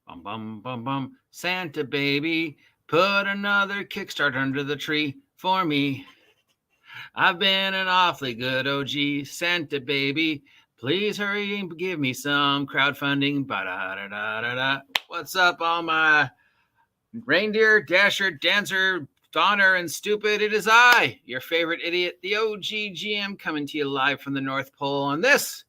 Bum, bum, bum, bum. Santa baby, put another Kickstart under the tree for me. I've been an awfully good OG. Santa baby, please hurry and give me some crowdfunding. Ba-da-da-da-da-da. What's up, all my reindeer, Dasher, Dancer, Donner, and Stupid? It is I, your favorite idiot, the OGGM, coming to you live from the North Pole on this,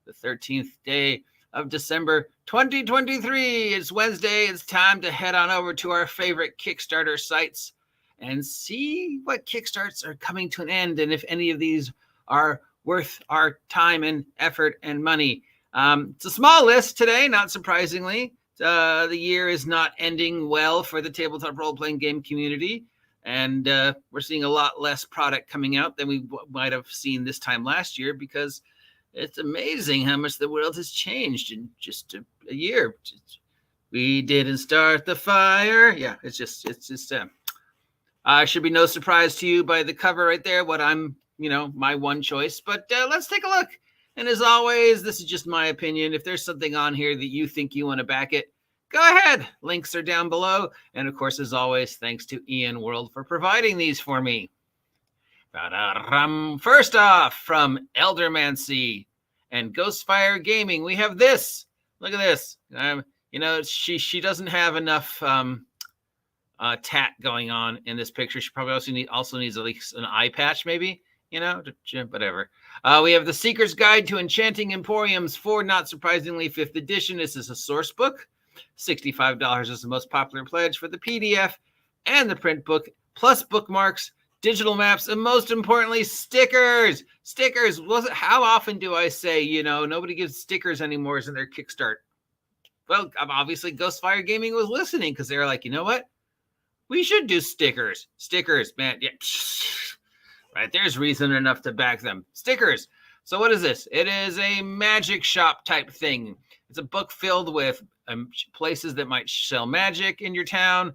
the 13th day of December 2023. It's Wednesday. It's time to head on over to our favorite Kickstarter sites and see what Kickstarts are coming to an end and if any of these are worth our time and effort and money. It's a small list today, not surprisingly. The year is not ending well for the tabletop role-playing game community, and we're seeing a lot less product coming out than we might have seen this time last year, because it's amazing how much the world has changed in just a year. We didn't start the fire. Yeah, it's just should be no surprise to you by the cover right there, what I'm, my one choice. But let's take a look. And as always, this is just my opinion. If there's something on here that you think you want to back it, go ahead. Links are down below. And of course, as always, thanks to ENWorld for providing these for me. First off, from Eldermancy and Ghostfire Gaming, we have this. Look at this. She doesn't have enough tat going on in this picture. She probably also needs at least an eye patch, maybe. Whatever. We have The Seeker's Guide to Enchanting Emporiums for, not surprisingly, 5th edition. This is a source book. $65 is the most popular pledge for the PDF and the print book, plus bookmarks, digital maps, and most importantly, stickers. Stickers. How often do I say, nobody gives stickers anymore in their Kickstart? Well, obviously, Ghostfire Gaming was listening, because they were like, you know what? We should do stickers. Stickers, man. Yeah. Right, there's reason enough to back them. Stickers. So what is this? It is a magic shop type thing. It's a book filled with places that might sell magic in your town,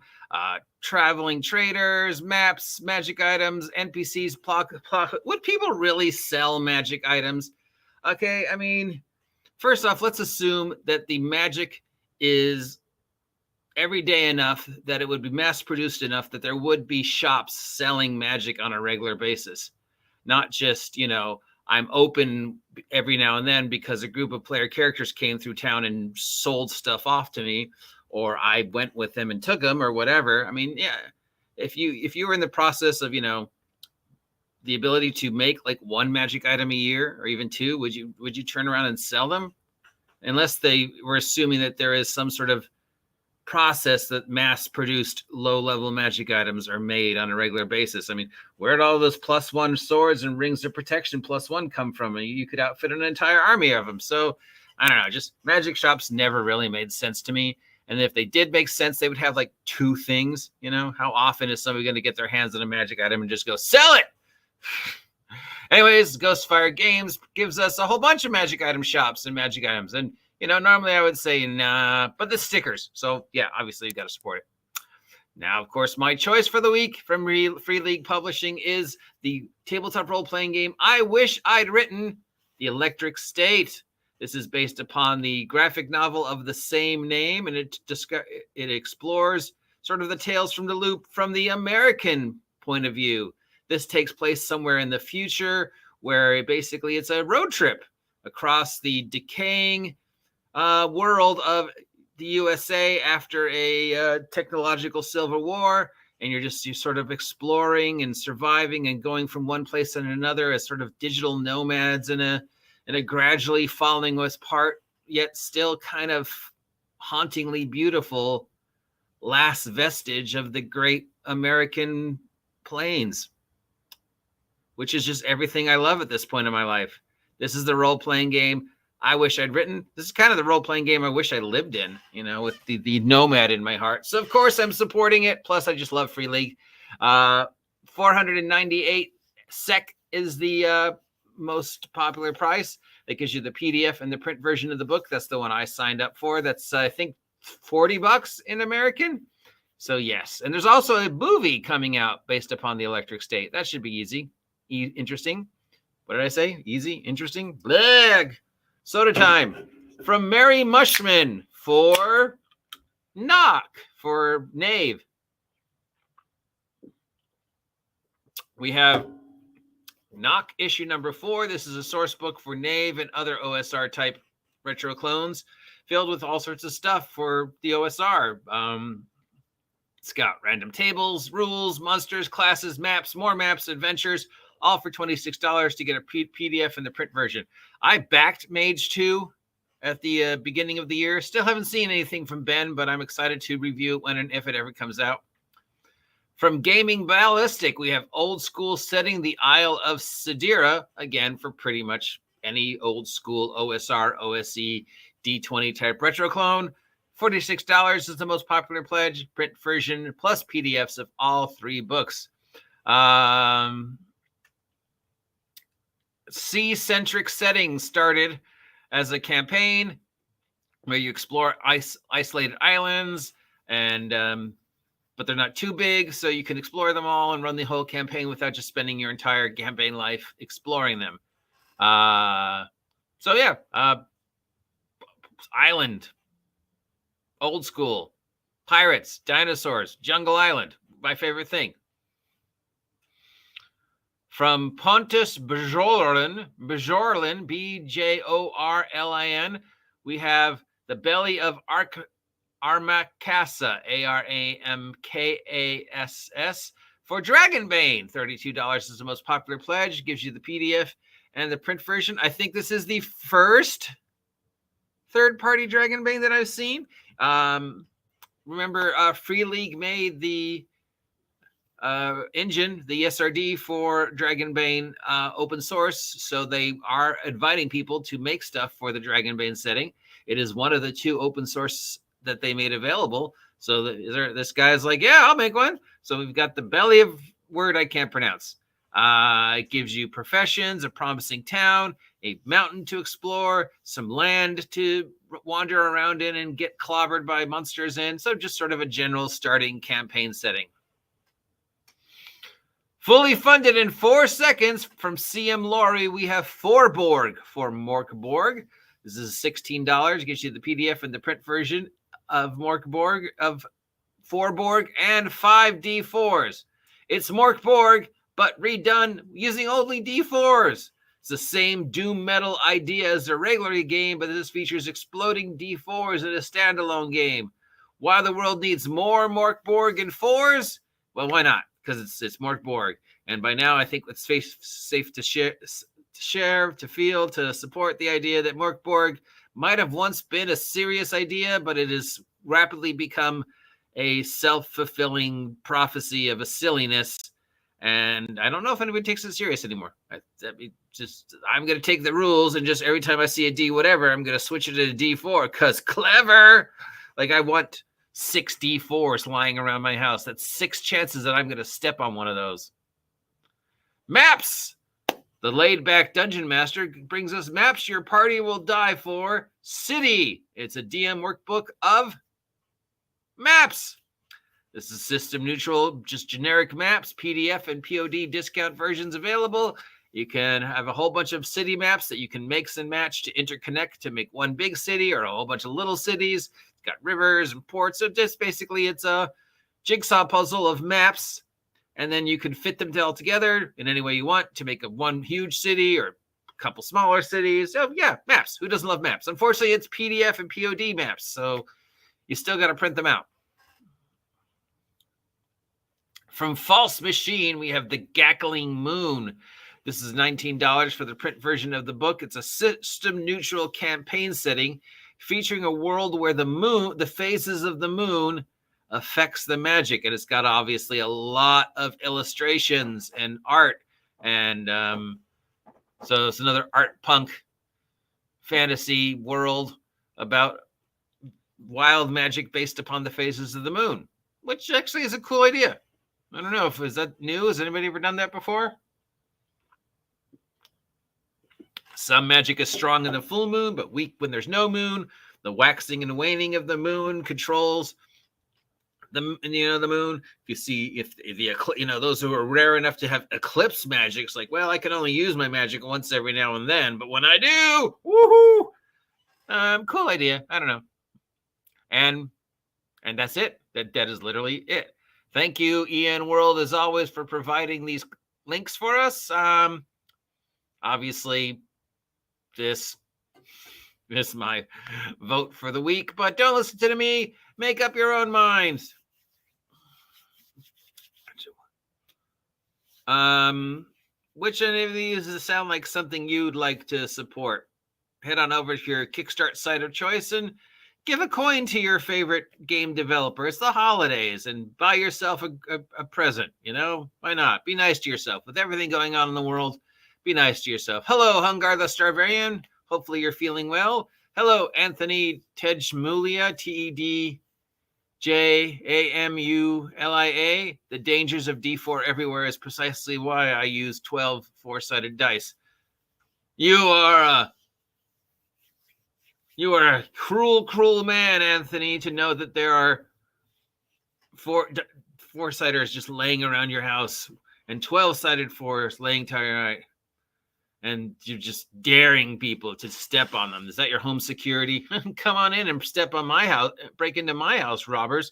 traveling traders, maps, magic items, NPCs, Would people really sell magic items? Okay, I mean, first off, let's assume that the magic is everyday enough that it would be mass produced enough that there would be shops selling magic on a regular basis. Not just, I'm open every now and then because a group of player characters came through town and sold stuff off to me, or I went with them and took them, or whatever. I mean, yeah, if you were in the process of, the ability to make like one magic item a year or even two, would you turn around and sell them? Unless they were assuming that there is some sort of process that mass-produced low-level magic items are made on a regular basis. I mean, where did all those +1 swords and rings of protection +1 come from? You could outfit an entire army of them. So, I don't know, just magic shops never really made sense to me. And if they did make sense, they would have like two things. How often is somebody going to get their hands on a magic item and just go, sell it? Anyways, Ghostfire Games gives us a whole bunch of magic item shops and magic items. And normally I would say nah, but the stickers. So yeah, obviously you got to support it. Now, of course, my choice for the week from Free League Publishing is the tabletop role-playing game I wish I'd written, The Electric State. This is based upon the graphic novel of the same name, and it explores sort of the tales from the loop from the American point of view. This takes place somewhere in the future where basically it's a road trip across the decaying world of the USA after a technological civil war, and you're sort of exploring and surviving and going from one place to another as sort of digital nomads in a gradually falling apart yet still kind of hauntingly beautiful last vestige of the great American plains, which is just everything I love at this point in my life. This is the role-playing game I wish I'd written. This is kind of the role-playing game I wish I lived in, with the nomad in my heart. So, of course, I'm supporting it. Plus, I just love Free League. 498 SEK is the most popular price. That gives you the PDF and the print version of the book. That's the one I signed up for. That's, I think, $40 in American. So, yes. And there's also a movie coming out based upon the Electric State. That should be easy. Interesting. What did I say? Easy? Interesting? Blag! Soda time from Mary Mushman for Knock for Nave. We have Knock issue number 4. This is a source book for Nave and other OSR type retro clones, filled with all sorts of stuff for the OSR. It's got random tables, rules, monsters, classes, maps, more maps, adventures, all for $26 to get a PDF in the print version. I backed Mage 2 at the beginning of the year. Still haven't seen anything from Ben, but I'm excited to review it when and if it ever comes out. From Gaming Ballistic, we have Old School Setting, the Isle of Sidira, again, for pretty much any old school OSR, OSE, D20 type retro clone. $46 is the most popular pledge, print version, plus PDFs of all 3 books. Sea-centric Setting started as a campaign where you explore isolated islands, and but they're not too big, so you can explore them all and run the whole campaign without just spending your entire campaign life exploring them. Island, old school, pirates, dinosaurs, Jungle Island, my favorite thing. From Pontus Bjorlin, Bjorlin, we have The Belly of Armakassa, Aramkass, for Dragonbane. $32 is the most popular pledge. Gives you the PDF and the print version. I think this is the first third-party Dragonbane that I've seen. Remember, Free League made the engine, the SRD for Dragonbane open source, so they are inviting people to make stuff for the Dragonbane setting. It is one of the 2 open source that they made available. So this guy's like, yeah, I'll make one. So we've got the belly of word I can't pronounce. It gives you professions, a promising town, a mountain to explore, some land to wander around in and get clobbered by monsters in. So just sort of a general starting campaign setting. Fully funded in 4 seconds from CM Laurie, we have Mor Borg for Mor Borg. This is $16. Gives you the PDF and the print version of Mor Borg, of 4 Borg, and 5 D4s. It's Mor Borg, but redone using only D4s. It's the same doom metal idea as the regular game, but this features exploding D4s in a standalone game. Why the world needs more Mor Borg and 4s? Well, why not? Because it's Mor Borg. And by now, I think it's safe to support the idea that Mor Borg might have once been a serious idea, but it has rapidly become a self-fulfilling prophecy of a silliness. And I don't know if anybody takes it serious anymore. I'm going to take the rules, and just every time I see a D whatever, I'm going to switch it to a D4 because clever. Like, I want 6 D4s lying around my house. That's 6 chances that I'm going to step on one of those. Maps. The laid-back Dungeon Master brings us Maps Your Party Will Die For. City. It's a DM workbook of maps. This is system-neutral, just generic maps, PDF and POD discount versions available. You can have a whole bunch of city maps that you can mix and match to interconnect to make one big city or a whole bunch of little cities. It's got rivers and ports. So just basically, it's a jigsaw puzzle of maps. And then you can fit them all together in any way you want to make one huge city or a couple smaller cities. So yeah, maps. Who doesn't love maps? Unfortunately, it's PDF and POD maps, so you still got to print them out. From False Machine, we have The Gackling Moon. This is $19 for the print version of the book. It's a system-neutral campaign setting featuring a world where the phases of the moon affects the magic, and it's got obviously a lot of illustrations and art, and so it's another art punk fantasy world about wild magic based upon the phases of the moon, which actually is a cool idea. I don't know, is that new? Has anybody ever done that before? Some magic is strong in the full moon, but weak when there's no moon. The waxing and waning of the moon controls the moon. You see, if those who are rare enough to have eclipse magic, it's like, well, I can only use my magic once every now and then, but when I do, woohoo! Cool idea. I don't know. And And that's it. That is literally it. Thank you, ENWorld, as always, for providing these links for us. Obviously, this is my vote for the week, but don't listen to me. Make up your own minds. Which any of these sound like something you'd like to support? Head on over to your Kickstart site of choice and give a coin to your favorite game developer. It's the holidays, and buy yourself a present. You know, why not? Be nice to yourself. With everything going on in the world, be nice to yourself. Hello, Hungar the Starvarian. Hopefully you're feeling well. Hello, Anthony Tejmulia, TEDJAMULIA. The dangers of D4 everywhere is precisely why I use 12 four-sided dice. You are a cruel, cruel man, Anthony, to know that there are four-siders just laying around your house and 12-sided fours laying to your right. And you're just daring people to step on them. Is that your home security? Come on in and step on my house, break into my house, robbers.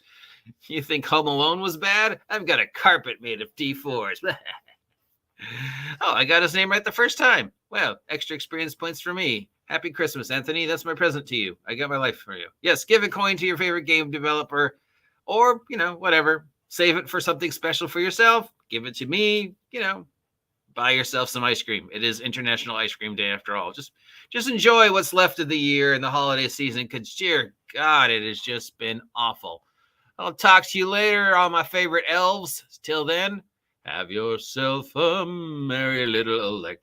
You think Home Alone was bad? I've got a carpet made of D4s. Oh, I got his name right the first time. Well, extra experience points for me. Happy Christmas, Anthony. That's my present to you. I got my life for you. Yes, give a coin to your favorite game developer or, whatever. Save it for something special for yourself. Give it to me, buy yourself some ice cream. It is International Ice Cream Day after all. Just enjoy what's left of the year and the holiday season because, dear God, it has just been awful. I'll talk to you later, all my favorite elves. Till then, have yourself a merry little elect.